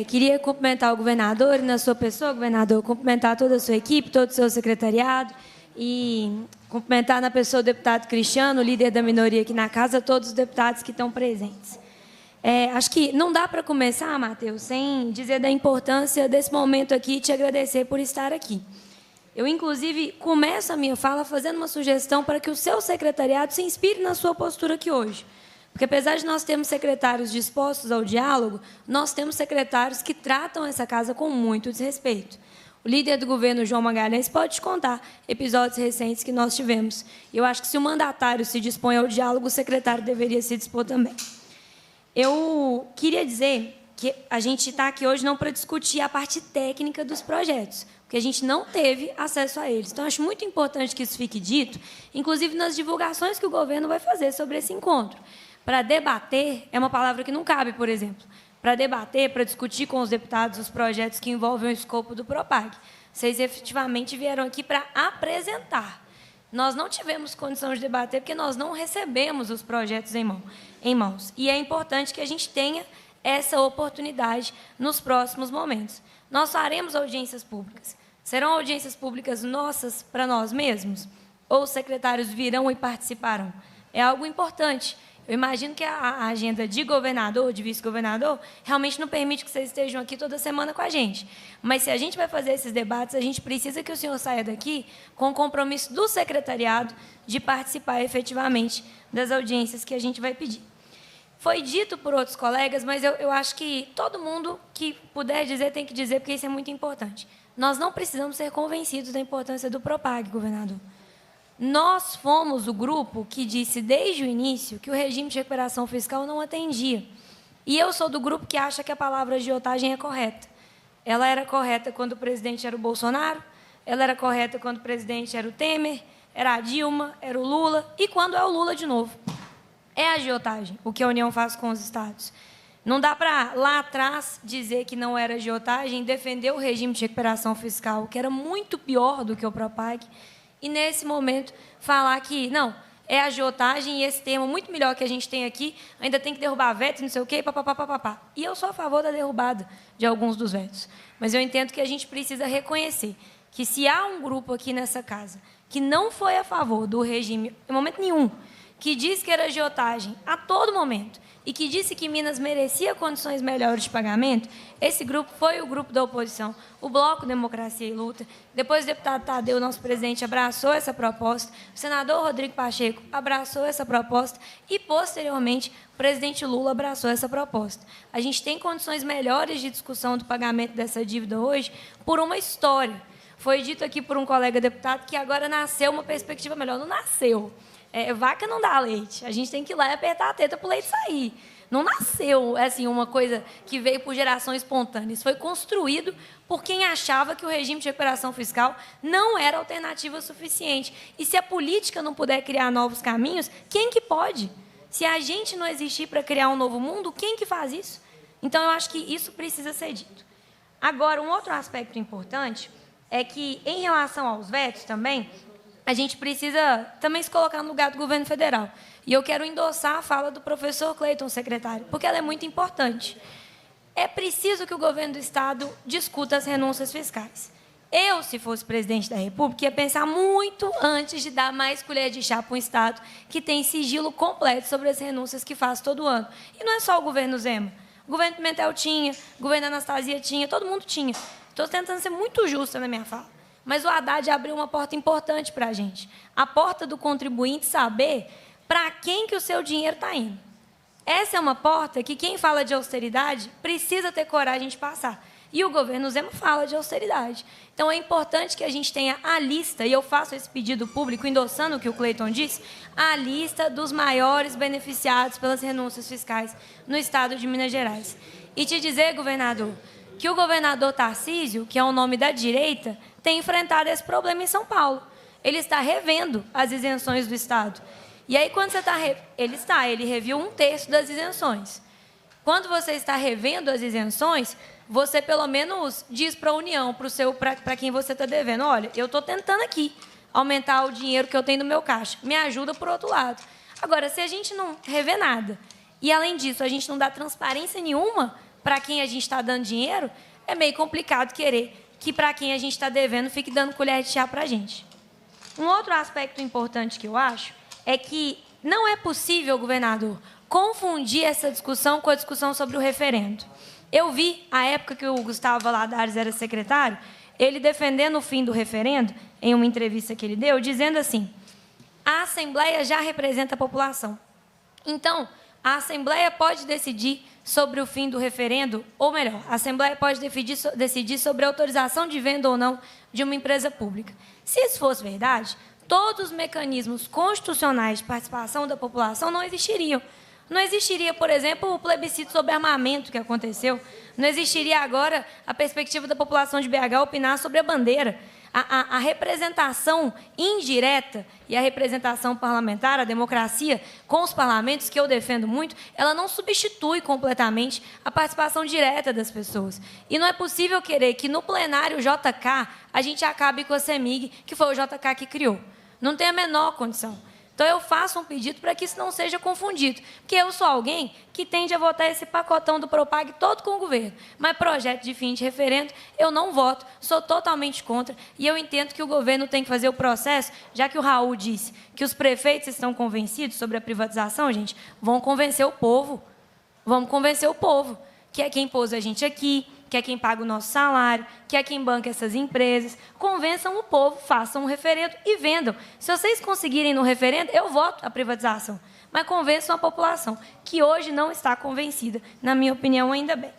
Queria cumprimentar o governador, na sua pessoa, governador, cumprimentar toda a sua equipe, todo o seu secretariado e cumprimentar na pessoa do deputado Cristiano, líder da minoria aqui na casa, todos os deputados que estão presentes. Acho que não dá para começar, Matheus, sem dizer da importância desse momento aqui e te agradecer por estar aqui. Eu, inclusive, começo a minha fala fazendo uma sugestão para que o seu secretariado se inspire na sua postura aqui hoje. Porque, apesar de nós termos secretários dispostos ao diálogo, nós temos secretários que tratam essa casa com muito desrespeito. O líder do governo, João Magalhães, pode te contar episódios recentes que nós tivemos. E eu acho que, se o mandatário se dispõe ao diálogo, o secretário deveria se dispor também. Eu queria dizer que a gente está aqui hoje não para discutir a parte técnica dos projetos, porque a gente não teve acesso a eles. Então, acho muito importante que isso fique dito, inclusive nas divulgações que o governo vai fazer sobre esse encontro. Para debater, é uma palavra que não cabe, por exemplo. Para debater, para discutir com os deputados os projetos que envolvem o escopo do Propag. Vocês efetivamente vieram aqui para apresentar. Nós não tivemos condição de debater porque nós não recebemos os projetos em mãos. E é importante que a gente tenha essa oportunidade nos próximos momentos. Nós faremos audiências públicas. Serão audiências públicas nossas para nós mesmos? Ou os secretários virão e participarão? É algo importante. Eu imagino que a agenda de governador, de vice-governador, realmente não permite que vocês estejam aqui toda semana com a gente. Mas, se a gente vai fazer esses debates, a gente precisa que o senhor saia daqui com o compromisso do secretariado de participar efetivamente das audiências que a gente vai pedir. Foi dito por outros colegas, mas eu acho que todo mundo que puder dizer tem que dizer, porque isso é muito importante. Nós não precisamos ser convencidos da importância do Propag, governador. Nós fomos o grupo que disse desde o início que o regime de recuperação fiscal não atendia. E eu sou do grupo que acha que a palavra agiotagem é correta. Ela era correta quando o presidente era o Bolsonaro, ela era correta quando o presidente era o Temer, era a Dilma, era o Lula, e quando é o Lula de novo. É agiotagem o que a União faz com os estados. Não dá para, lá atrás, dizer que não era agiotagem e defender o regime de recuperação fiscal, que era muito pior do que o Propag, e, nesse momento, falar que, não, é agiotagem e esse termo muito melhor que a gente tem aqui, ainda tem que derrubar vetos, não sei o quê, papapá. E eu sou a favor da derrubada de alguns dos vetos. Mas eu entendo que a gente precisa reconhecer que, se há um grupo aqui nessa casa que não foi a favor do regime, em momento nenhum, que diz que era agiotagem a todo momento, e que disse que Minas merecia condições melhores de pagamento, esse grupo foi o grupo da oposição, o Bloco Democracia e Luta. Depois o deputado Tadeu, nosso presidente, abraçou essa proposta, o senador Rodrigo Pacheco abraçou essa proposta e, posteriormente, o presidente Lula abraçou essa proposta. A gente tem condições melhores de discussão do pagamento dessa dívida hoje por uma história. Foi dito aqui por um colega deputado que agora nasceu uma perspectiva melhor. Não nasceu. Vaca não dá leite. A gente tem que ir lá e apertar a teta para o leite sair. Não nasceu assim, uma coisa que veio por geração espontânea. Isso foi construído por quem achava que o regime de recuperação fiscal não era alternativa suficiente. E, se a política não puder criar novos caminhos, quem que pode? Se a gente não existir para criar um novo mundo, quem que faz isso? Então, eu acho que isso precisa ser dito. Agora, um outro aspecto importante é que, em relação aos vetos também, a gente precisa também se colocar no lugar do governo federal. E eu quero endossar a fala do professor Cleiton, secretário, porque ela é muito importante. É preciso que o governo do Estado discuta as renúncias fiscais. Eu, se fosse presidente da República, ia pensar muito antes de dar mais colher de chá para um Estado que tem sigilo completo sobre as renúncias que faz todo ano. E não é só o governo Zema. O governo Pimentel tinha, o governo Anastasia tinha, todo mundo tinha. Estou tentando ser muito justa na minha fala. Mas o Haddad abriu uma porta importante para a gente. A porta do contribuinte saber para quem que o seu dinheiro está indo. Essa é uma porta que quem fala de austeridade precisa ter coragem de passar. E o governo Zema fala de austeridade. Então, é importante que a gente tenha a lista, e eu faço esse pedido público, endossando o que o Cleiton disse, a lista dos maiores beneficiados pelas renúncias fiscais no Estado de Minas Gerais. E te dizer, governador, que o governador Tarcísio, que é o nome da direita, tem enfrentado esse problema em São Paulo. Ele está revendo as isenções do Estado. E aí, quando você está... Ele reviu 1/3 das isenções. Quando você está revendo as isenções, você, pelo menos, diz para a União, para quem você está devendo, olha, eu estou tentando aqui aumentar o dinheiro que eu tenho no meu caixa. Me ajuda por outro lado. Agora, se a gente não revê nada, e, além disso, a gente não dá transparência nenhuma para quem a gente está dando dinheiro, é meio complicado querer que para quem a gente está devendo fique dando colher de chá para a gente. Um outro aspecto importante que eu acho é que não é possível, governador, confundir essa discussão com a discussão sobre o referendo. Eu vi, a época que o Gustavo Valadares era secretário, ele defendendo o fim do referendo, em uma entrevista que ele deu, dizendo assim: a Assembleia já representa a população. Então, a Assembleia pode decidir sobre o fim do referendo, ou melhor, a Assembleia pode decidir sobre a autorização de venda ou não de uma empresa pública. Se isso fosse verdade, todos os mecanismos constitucionais de participação da população não existiriam. Não existiria, por exemplo, o plebiscito sobre armamento que aconteceu. Não existiria agora a perspectiva da população de BH opinar sobre a bandeira. A representação indireta e a representação parlamentar, a democracia com os parlamentos, que eu defendo muito, ela não substitui completamente a participação direta das pessoas. E não é possível querer que no plenário JK a gente acabe com a CEMIG, que foi o JK que criou. Não tem a menor condição. Então, eu faço um pedido para que isso não seja confundido, porque eu sou alguém que tende a votar esse pacotão do Propag todo com o governo, mas projeto de fim de referendo eu não voto, sou totalmente contra, e eu entendo que o governo tem que fazer o processo, já que o Raul disse que os prefeitos estão convencidos sobre a privatização, gente, vão convencer o povo, vamos convencer o povo, que é quem pôs a gente aqui, que é quem paga o nosso salário, que é quem banca essas empresas. Convençam o povo, façam um referendo e vendam. Se vocês conseguirem no referendo, eu voto a privatização. Mas convençam a população, que hoje não está convencida, na minha opinião, ainda bem.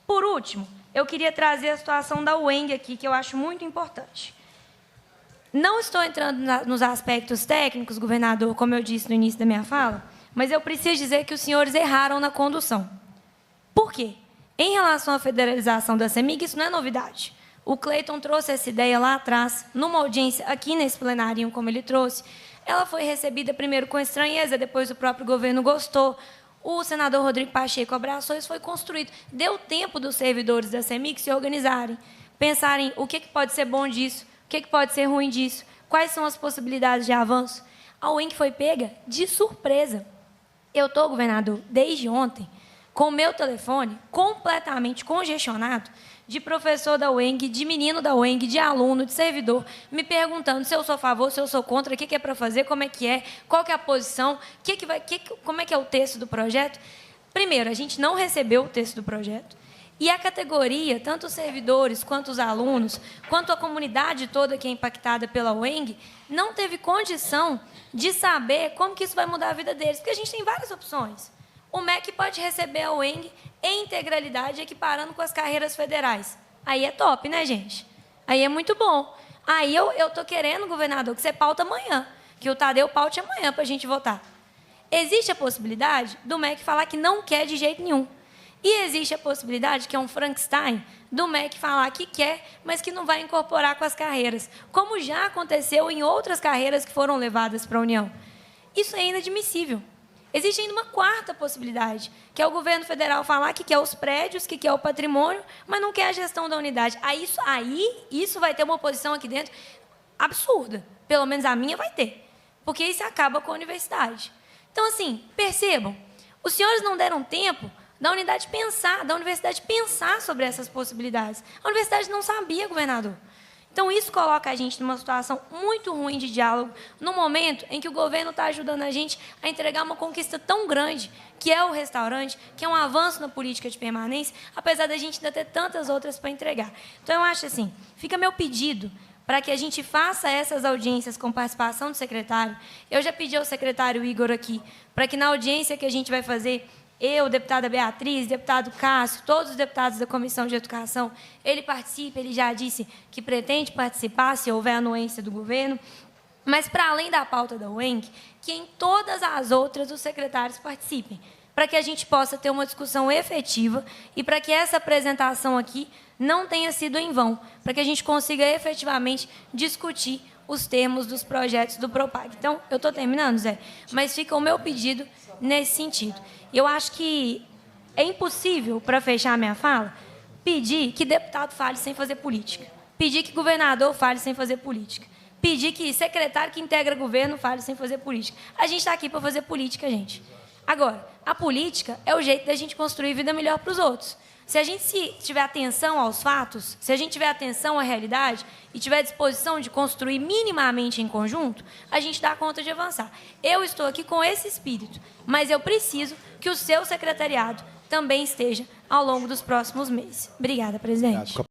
Por último, eu queria trazer a situação da UENG aqui, que eu acho muito importante. Não estou entrando nos aspectos técnicos, governador, como eu disse no início da minha fala, mas eu preciso dizer que os senhores erraram na condução. Por quê? Em relação à federalização da CEMIG, isso não é novidade. O Cleiton trouxe essa ideia lá atrás, numa audiência aqui nesse plenário, como ele trouxe. Ela foi recebida primeiro com estranheza, depois o próprio governo gostou. O senador Rodrigo Pacheco abraçou, isso foi construído. Deu tempo dos servidores da CEMIG se organizarem, pensarem o que pode ser bom disso, o que pode ser ruim disso, quais são as possibilidades de avanço. A UENG foi pega de surpresa. Eu estou, governador, desde ontem, com o meu telefone completamente congestionado, de professor da UENG, de menino da UENG, de aluno, de servidor, me perguntando se eu sou a favor, se eu sou contra, o que é para fazer, como é que é, qual que é a posição, como é que é o texto do projeto. Primeiro, a gente não recebeu o texto do projeto, e a categoria, tanto os servidores, quanto os alunos, quanto a comunidade toda que é impactada pela UENG, não teve condição de saber como que isso vai mudar a vida deles, porque a gente tem várias opções. O MEC pode receber a UENG em integralidade, equiparando com as carreiras federais. Aí é top, né, gente? Aí é muito bom. Aí eu estou querendo, governador, que você pauta amanhã, que o Tadeu paute amanhã para a gente votar. Existe a possibilidade do MEC falar que não quer de jeito nenhum. E existe a possibilidade, que é um Frankenstein, do MEC falar que quer, mas que não vai incorporar com as carreiras, como já aconteceu em outras carreiras que foram levadas para a União. Isso é inadmissível. Existe ainda uma quarta possibilidade, que é o governo federal falar que quer os prédios, que quer o patrimônio, mas não quer a gestão da unidade. Aí isso vai ter uma oposição aqui dentro absurda. Pelo menos a minha vai ter. Porque isso acaba com a universidade. Então, assim, percebam, os senhores não deram tempo da universidade pensar sobre essas possibilidades. A universidade não sabia, governador. Então, isso coloca a gente numa situação muito ruim de diálogo, no momento em que o governo está ajudando a gente a entregar uma conquista tão grande, que é o restaurante, que é um avanço na política de permanência, apesar da gente ainda ter tantas outras para entregar. Então, eu acho assim, fica meu pedido para que a gente faça essas audiências com participação do secretário. Eu já pedi ao secretário Igor aqui, para que na audiência que a gente vai fazer, eu, deputada Beatriz, deputado Cássio, todos os deputados da Comissão de Educação, ele participa, ele já disse que pretende participar, se houver anuência do governo, mas, para além da pauta da UENG, que em todas as outras os secretários participem, para que a gente possa ter uma discussão efetiva e para que essa apresentação aqui não tenha sido em vão, para que a gente consiga efetivamente discutir os termos dos projetos do Propag. Então, eu estou terminando, Zé, mas fica o meu pedido nesse sentido. Eu acho que é impossível, para fechar a minha fala, pedir que deputado fale sem fazer política, pedir que governador fale sem fazer política, pedir que secretário que integra governo fale sem fazer política. A gente está aqui para fazer política, gente. Agora, a política é o jeito da gente construir vida melhor para os outros. Se a gente tiver atenção aos fatos, se a gente tiver atenção à realidade e tiver disposição de construir minimamente em conjunto, a gente dá conta de avançar. Eu estou aqui com esse espírito, mas eu preciso que o seu secretariado também esteja ao longo dos próximos meses. Obrigada, presidente.